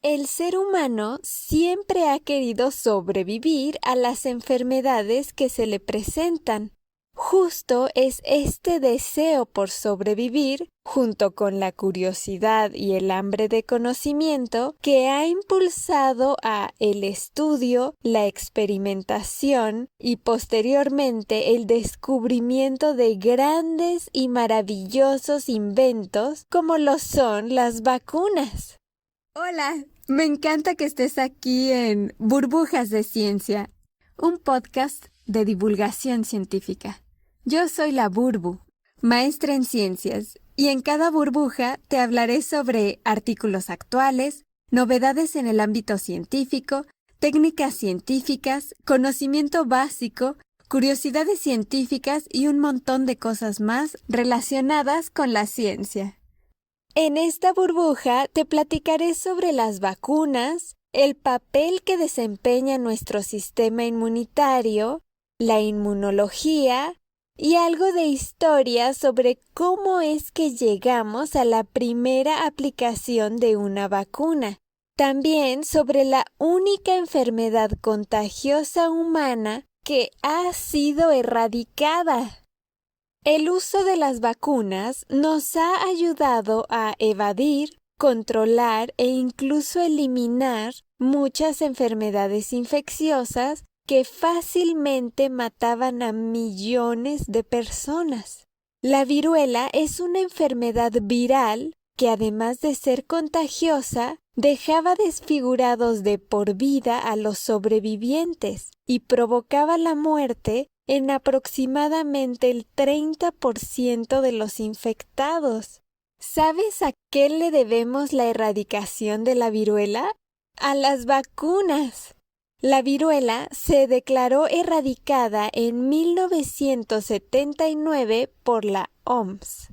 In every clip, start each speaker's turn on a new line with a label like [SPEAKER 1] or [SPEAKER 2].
[SPEAKER 1] El ser humano siempre ha querido sobrevivir a las enfermedades que se le presentan. Justo es este deseo por sobrevivir, junto con la curiosidad y el hambre de conocimiento, que ha impulsado a el estudio, la experimentación y posteriormente el descubrimiento de grandes y maravillosos inventos como lo son las vacunas. Hola, me encanta que estés aquí en Burbujas de Ciencia, un podcast de divulgación científica. Yo soy la Burbu, maestra en ciencias, y en cada burbuja te hablaré sobre artículos actuales, novedades en el ámbito científico, técnicas científicas, conocimiento básico, curiosidades científicas y un montón de cosas más relacionadas con la ciencia. En esta burbuja te platicaré sobre las vacunas, el papel que desempeña nuestro sistema inmunitario, la inmunología y algo de historia sobre cómo es que llegamos a la primera aplicación de una vacuna. También sobre la única enfermedad contagiosa humana que ha sido erradicada. El uso de las vacunas nos ha ayudado a evadir, controlar e incluso eliminar muchas enfermedades infecciosas que fácilmente mataban a millones de personas. La viruela es una enfermedad viral que, además de ser contagiosa, dejaba desfigurados de por vida a los sobrevivientes y provocaba la muerte en aproximadamente el 30% de los infectados. ¿Sabes a qué le debemos la erradicación de la viruela? A las vacunas. La viruela se declaró erradicada en 1979 por la OMS.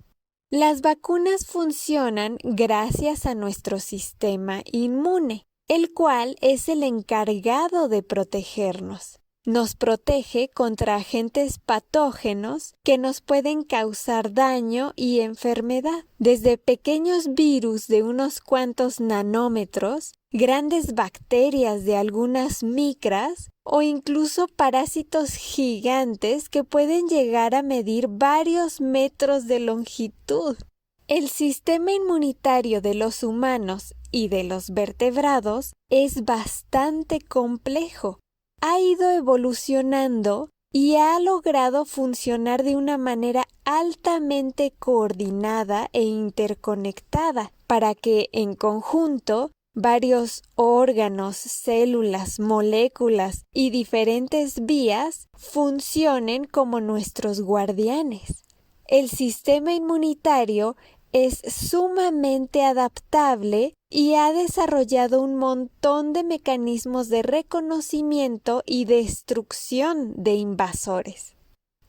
[SPEAKER 1] Las vacunas funcionan gracias a nuestro sistema inmune, el cual es el encargado de protegernos. Nos protege contra agentes patógenos que nos pueden causar daño y enfermedad, desde pequeños virus de unos cuantos nanómetros, grandes bacterias de algunas micras o incluso parásitos gigantes que pueden llegar a medir varios metros de longitud. El sistema inmunitario de los humanos y de los vertebrados es bastante complejo. Ha ido evolucionando y ha logrado funcionar de una manera altamente coordinada e interconectada para que, en conjunto, varios órganos, células, moléculas y diferentes vías funcionen como nuestros guardianes. El sistema inmunitario es sumamente adaptable y ha desarrollado un montón de mecanismos de reconocimiento y destrucción de invasores.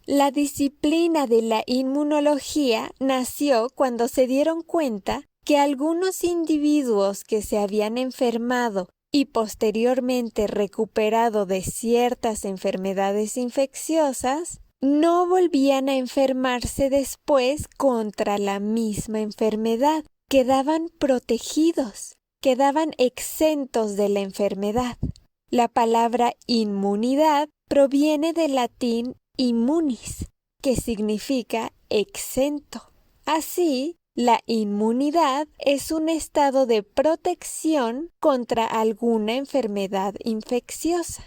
[SPEAKER 1] La disciplina de la inmunología nació cuando se dieron cuenta que algunos individuos que se habían enfermado y posteriormente recuperado de ciertas enfermedades infecciosas no volvían a enfermarse después contra la misma enfermedad. Quedaban protegidos, quedaban exentos de la enfermedad. La palabra inmunidad proviene del latín immunis, que significa exento. Así, la inmunidad es un estado de protección contra alguna enfermedad infecciosa.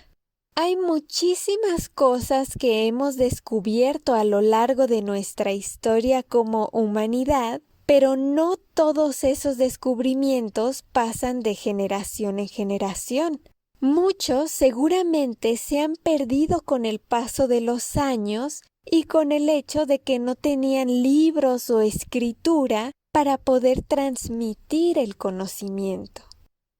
[SPEAKER 1] Hay muchísimas cosas que hemos descubierto a lo largo de nuestra historia como humanidad, pero no todos esos descubrimientos pasan de generación en generación. Muchos seguramente se han perdido con el paso de los años y con el hecho de que no tenían libros o escritura para poder transmitir el conocimiento.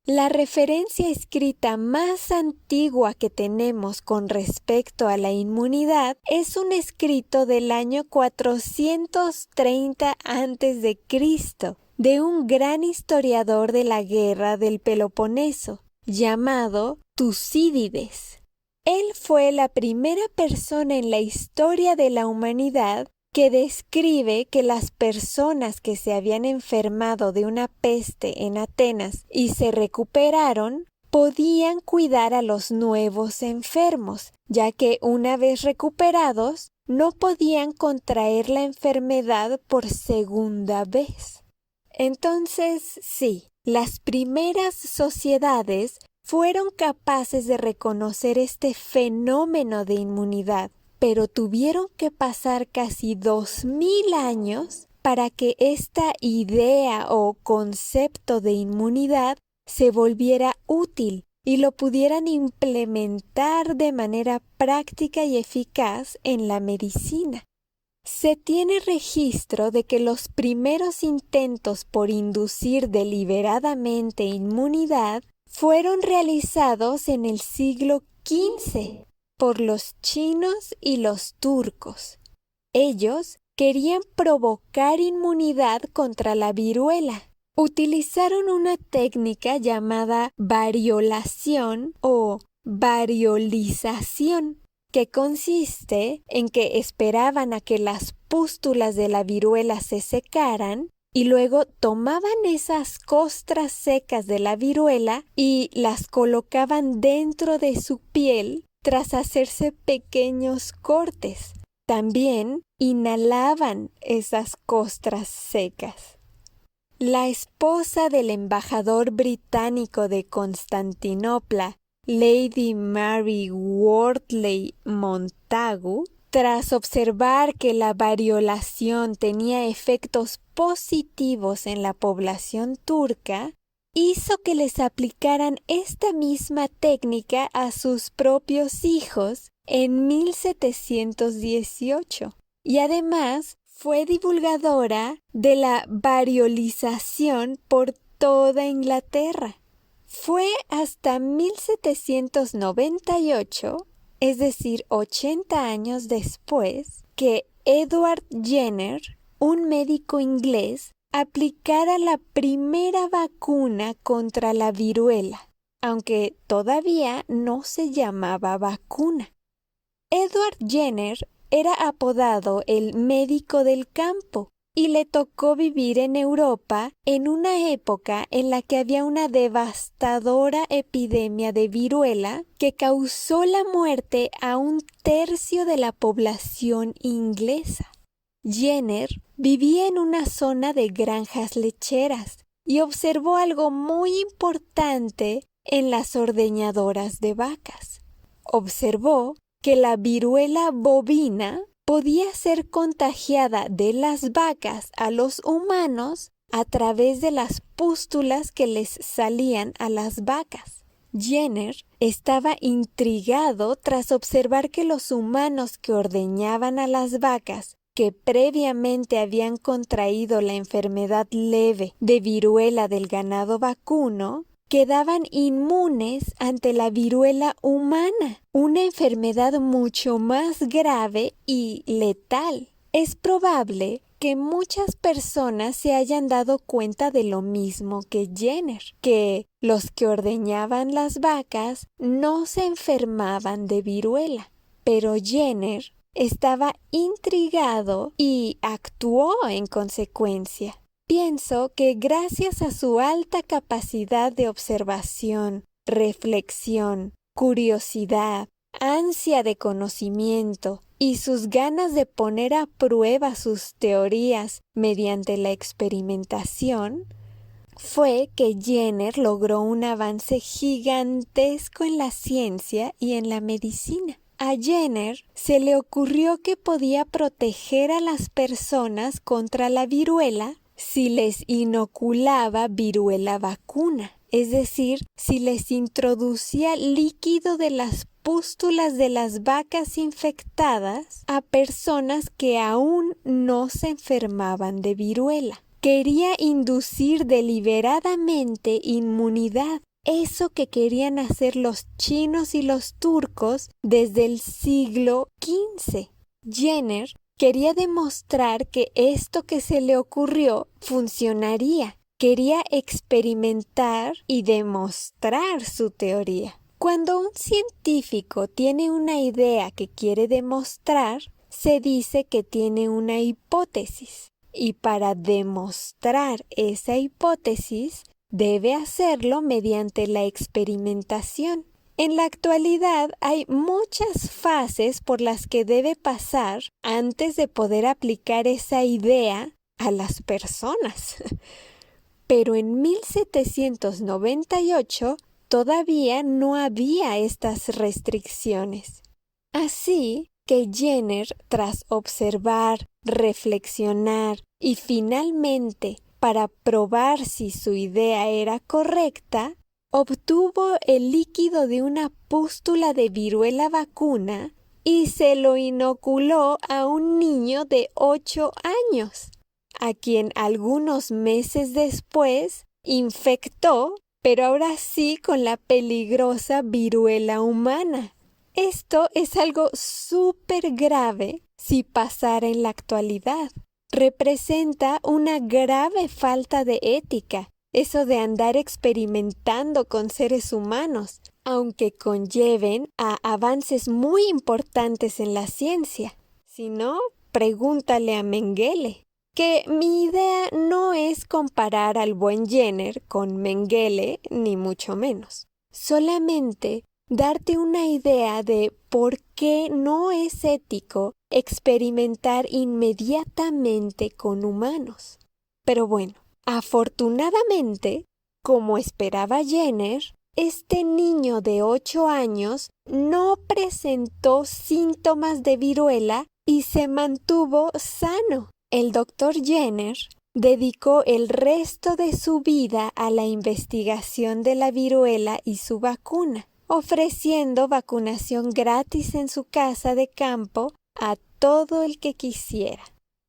[SPEAKER 1] La referencia escrita más antigua que tenemos con respecto a la inmunidad es un escrito del año 430 a.C. de un gran historiador de la guerra del Peloponeso, llamado Tucídides. Él fue la primera persona en la historia de la humanidad que describe que las personas que se habían enfermado de una peste en Atenas y se recuperaron, podían cuidar a los nuevos enfermos, ya que una vez recuperados, no podían contraer la enfermedad por segunda vez. Entonces, sí, las primeras sociedades fueron capaces de reconocer este fenómeno de inmunidad, pero tuvieron que pasar casi 2000 años para que esta idea o concepto de inmunidad se volviera útil y lo pudieran implementar de manera práctica y eficaz en la medicina. Se tiene registro de que los primeros intentos por inducir deliberadamente inmunidad fueron realizados en el siglo XV por los chinos y los turcos. Ellos querían provocar inmunidad contra la viruela. Utilizaron una técnica llamada variolación o variolización, que consiste en que esperaban a que las pústulas de la viruela se secaran y luego tomaban esas costras secas de la viruela y las colocaban dentro de su piel tras hacerse pequeños cortes. También inhalaban esas costras secas. La esposa del embajador británico de Constantinopla, Lady Mary Wortley Montagu, tras observar que la variolación tenía efectos positivos en la población turca, hizo que les aplicaran esta misma técnica a sus propios hijos en 1718 y además fue divulgadora de la variolización por toda Inglaterra. Fue hasta 1798, es decir, 80 años después, que Edward Jenner, un médico inglés, aplicara la primera vacuna contra la viruela, aunque todavía no se llamaba vacuna. Edward Jenner era apodado el médico del campo y le tocó vivir en Europa en una época en la que había una devastadora epidemia de viruela que causó la muerte a 1/3 de la población inglesa. Jenner vivía en una zona de granjas lecheras y observó algo muy importante en las ordeñadoras de vacas. Observó que la viruela bovina podía ser contagiada de las vacas a los humanos a través de las pústulas que les salían a las vacas. Jenner estaba intrigado tras observar que los humanos que ordeñaban a las vacas, que previamente habían contraído la enfermedad leve de viruela del ganado vacuno, quedaban inmunes ante la viruela humana, una enfermedad mucho más grave y letal. Es probable que muchas personas se hayan dado cuenta de lo mismo que Jenner, que los que ordeñaban las vacas no se enfermaban de viruela, pero Jenner estaba intrigado y actuó en consecuencia. Pienso que gracias a su alta capacidad de observación, reflexión, curiosidad, ansia de conocimiento y sus ganas de poner a prueba sus teorías mediante la experimentación, fue que Jenner logró un avance gigantesco en la ciencia y en la medicina. A Jenner se le ocurrió que podía proteger a las personas contra la viruela si les inoculaba viruela vacuna, es decir, si les introducía líquido de las pústulas de las vacas infectadas a personas que aún no se enfermaban de viruela. Quería inducir deliberadamente inmunidad, eso que querían hacer los chinos y los turcos desde el siglo XV. Jenner quería demostrar que esto que se le ocurrió funcionaría. Quería experimentar y demostrar su teoría. Cuando un científico tiene una idea que quiere demostrar, se dice que tiene una hipótesis y para demostrar esa hipótesis debe hacerlo mediante la experimentación. En la actualidad hay muchas fases por las que debe pasar antes de poder aplicar esa idea a las personas. Pero en 1798 todavía no había estas restricciones. Así que Jenner, tras observar, reflexionar y finalmente, para probar si su idea era correcta, obtuvo el líquido de una pústula de viruela vacuna y se lo inoculó a un niño de 8 años, a quien algunos meses después infectó, pero ahora sí con la peligrosa viruela humana. Esto es algo súper grave si pasara en la actualidad. Representa una grave falta de ética, eso de andar experimentando con seres humanos, aunque conlleven a avances muy importantes en la ciencia. Si no, pregúntale a Mengele. Que mi idea no es comparar al buen Jenner con Mengele, ni mucho menos. Solamente darte una idea de por qué no es ético experimentar inmediatamente con humanos. Pero bueno, afortunadamente, como esperaba Jenner, este niño de 8 años no presentó síntomas de viruela y se mantuvo sano. El doctor Jenner dedicó el resto de su vida a la investigación de la viruela y su vacuna, ofreciendo vacunación gratis en su casa de campo a todo el que quisiera.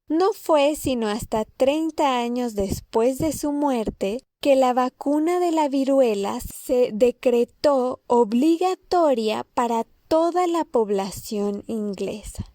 [SPEAKER 1] No fue sino hasta 30 años después de su muerte que la vacuna de la viruela se decretó obligatoria para toda la población inglesa.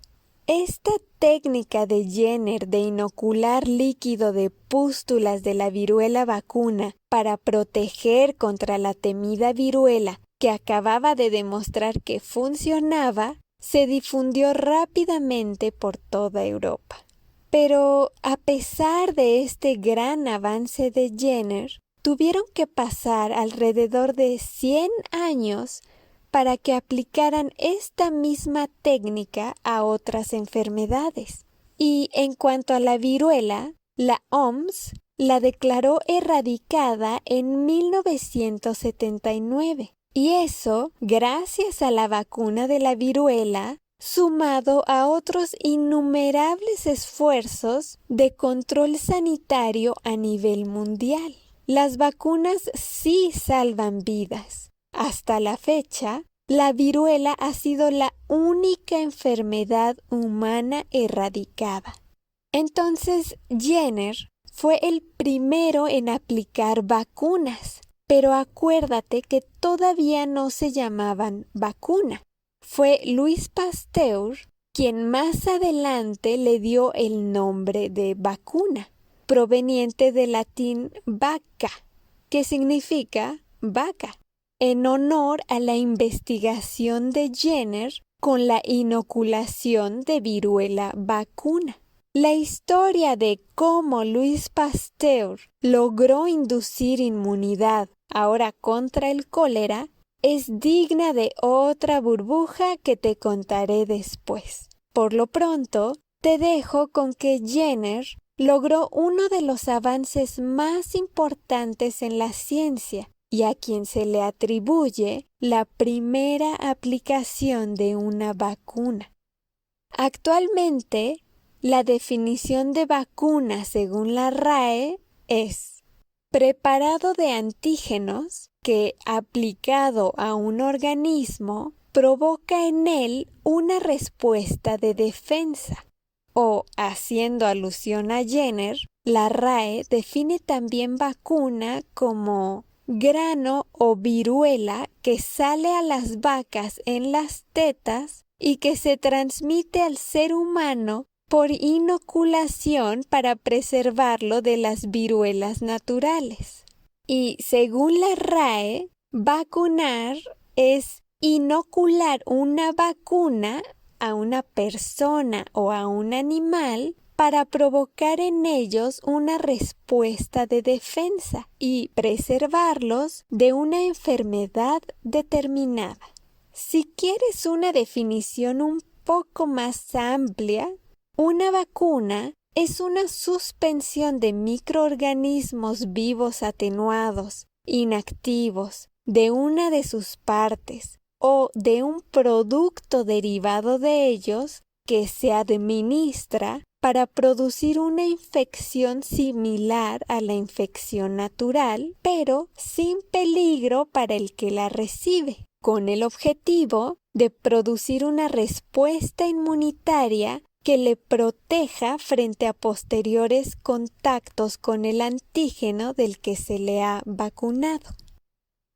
[SPEAKER 1] Esta técnica de Jenner de inocular líquido de pústulas de la viruela vacuna para proteger contra la temida viruela que acababa de demostrar que funcionaba, se difundió rápidamente por toda Europa. Pero a pesar de este gran avance de Jenner, tuvieron que pasar alrededor de 100 años para que aplicaran esta misma técnica a otras enfermedades. Y en cuanto a la viruela, la OMS la declaró erradicada en 1979. Y eso gracias a la vacuna de la viruela, sumado a otros innumerables esfuerzos de control sanitario a nivel mundial. Las vacunas sí salvan vidas. Hasta la fecha, la viruela ha sido la única enfermedad humana erradicada. Entonces, Jenner fue el primero en aplicar vacunas, pero acuérdate que todavía no se llamaban vacuna. Fue Louis Pasteur quien más adelante le dio el nombre de vacuna, proveniente del latín vacca, que significa vaca, en honor a la investigación de Jenner con la inoculación de viruela vacuna. La historia de cómo Louis Pasteur logró inducir inmunidad ahora contra el cólera es digna de otra burbuja que te contaré después. Por lo pronto, te dejo con que Jenner logró uno de los avances más importantes en la ciencia y a quien se le atribuye la primera aplicación de una vacuna. Actualmente, la definición de vacuna según la RAE es preparado de antígenos que, aplicado a un organismo, provoca en él una respuesta de defensa. O, haciendo alusión a Jenner, la RAE define también vacuna como grano o viruela que sale a las vacas en las tetas y que se transmite al ser humano por inoculación para preservarlo de las viruelas naturales. Y según la RAE, vacunar es inocular una vacuna a una persona o a un animal para provocar en ellos una respuesta de defensa y preservarlos de una enfermedad determinada. Si quieres una definición un poco más amplia, una vacuna es una suspensión de microorganismos vivos atenuados, inactivos, de una de sus partes o de un producto derivado de ellos que se administra para producir una infección similar a la infección natural, pero sin peligro para el que la recibe, con el objetivo de producir una respuesta inmunitaria que le proteja frente a posteriores contactos con el antígeno del que se le ha vacunado.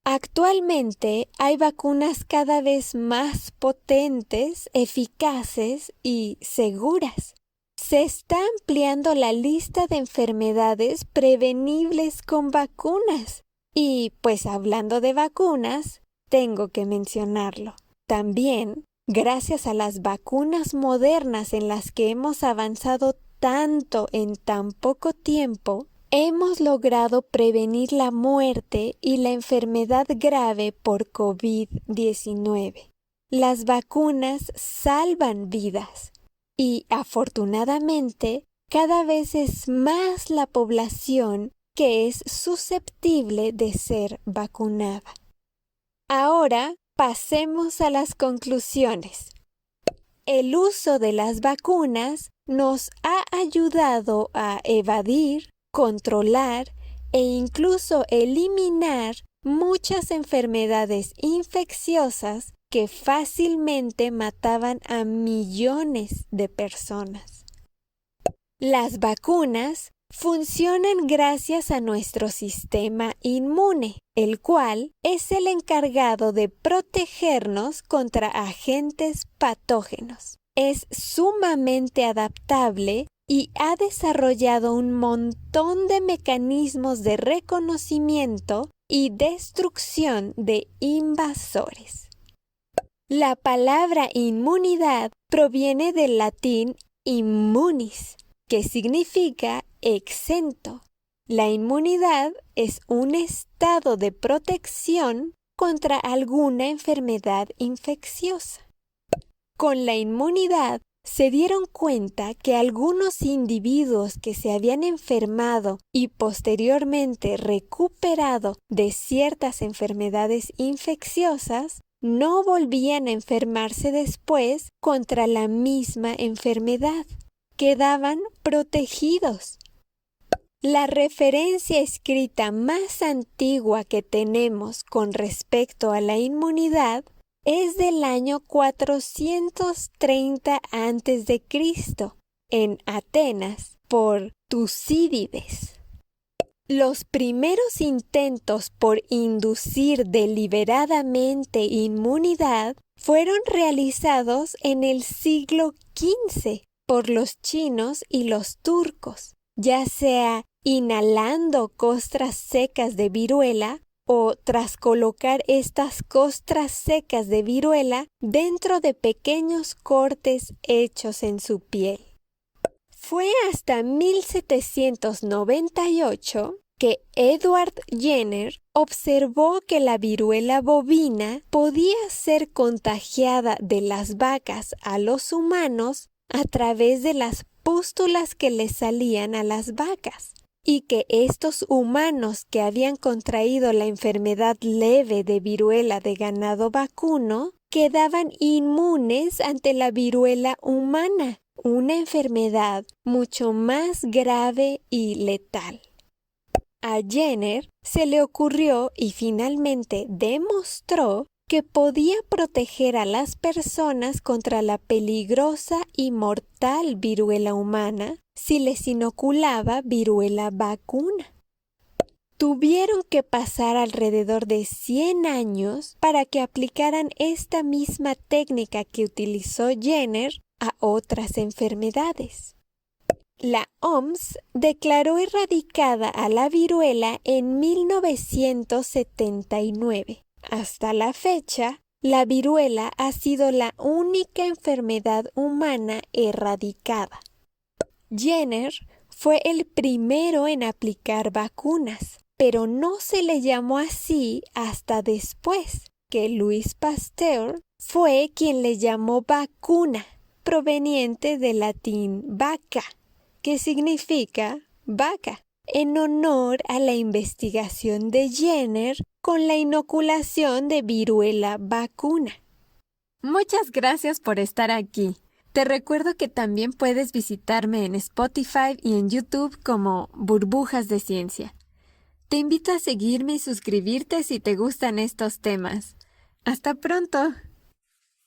[SPEAKER 1] Actualmente hay vacunas cada vez más potentes, eficaces y seguras. Se está ampliando la lista de enfermedades prevenibles con vacunas. Y pues hablando de vacunas, tengo que mencionarlo. También, gracias a las vacunas modernas en las que hemos avanzado tanto en tan poco tiempo, hemos logrado prevenir la muerte y la enfermedad grave por COVID-19. Las vacunas salvan vidas y, afortunadamente, cada vez es más la población que es susceptible de ser vacunada. Ahora pasemos a las conclusiones. El uso de las vacunas nos ha ayudado a evadir, controlar e incluso eliminar muchas enfermedades infecciosas que fácilmente mataban a millones de personas. Las vacunas funcionan gracias a nuestro sistema inmune, el cual es el encargado de protegernos contra agentes patógenos. Es sumamente adaptable y ha desarrollado un montón de mecanismos de reconocimiento y destrucción de invasores. La palabra inmunidad proviene del latín immunis, que significa exento. La inmunidad es un estado de protección contra alguna enfermedad infecciosa. Con la inmunidad se dieron cuenta que algunos individuos que se habían enfermado y posteriormente recuperado de ciertas enfermedades infecciosas no volvían a enfermarse después contra la misma enfermedad. Quedaban protegidos. La referencia escrita más antigua que tenemos con respecto a la inmunidad es del año 430 a.C. en Atenas por Tucídides. Los primeros intentos por inducir deliberadamente inmunidad fueron realizados en el siglo XV por los chinos y los turcos, ya sea inhalando costras secas de viruela o tras colocar estas costras secas de viruela dentro de pequeños cortes hechos en su piel. Fue hasta 1798 que Edward Jenner observó que la viruela bovina podía ser contagiada de las vacas a los humanos a través de las pústulas que le salían a las vacas, y que estos humanos que habían contraído la enfermedad leve de viruela de ganado vacuno quedaban inmunes ante la viruela humana, una enfermedad mucho más grave y letal. A Jenner se le ocurrió y finalmente demostró que podía proteger a las personas contra la peligrosa y mortal viruela humana si les inoculaba viruela vacuna. Tuvieron que pasar alrededor de 100 años para que aplicaran esta misma técnica que utilizó Jenner a otras enfermedades. La OMS declaró erradicada a la viruela en 1979. Hasta la fecha, La viruela ha sido la única enfermedad humana erradicada. Jenner fue el primero en aplicar vacunas, pero no se le llamó así hasta después, que Louis Pasteur fue quien le llamó vacuna, proveniente del latín vaca, que significa vaca, en honor a la investigación de Jenner con la inoculación de viruela vacuna. Muchas gracias por estar aquí. Te recuerdo que también puedes visitarme en Spotify y en YouTube como Burbujas de Ciencia. Te invito a seguirme y suscribirte si te gustan estos temas. ¡Hasta pronto!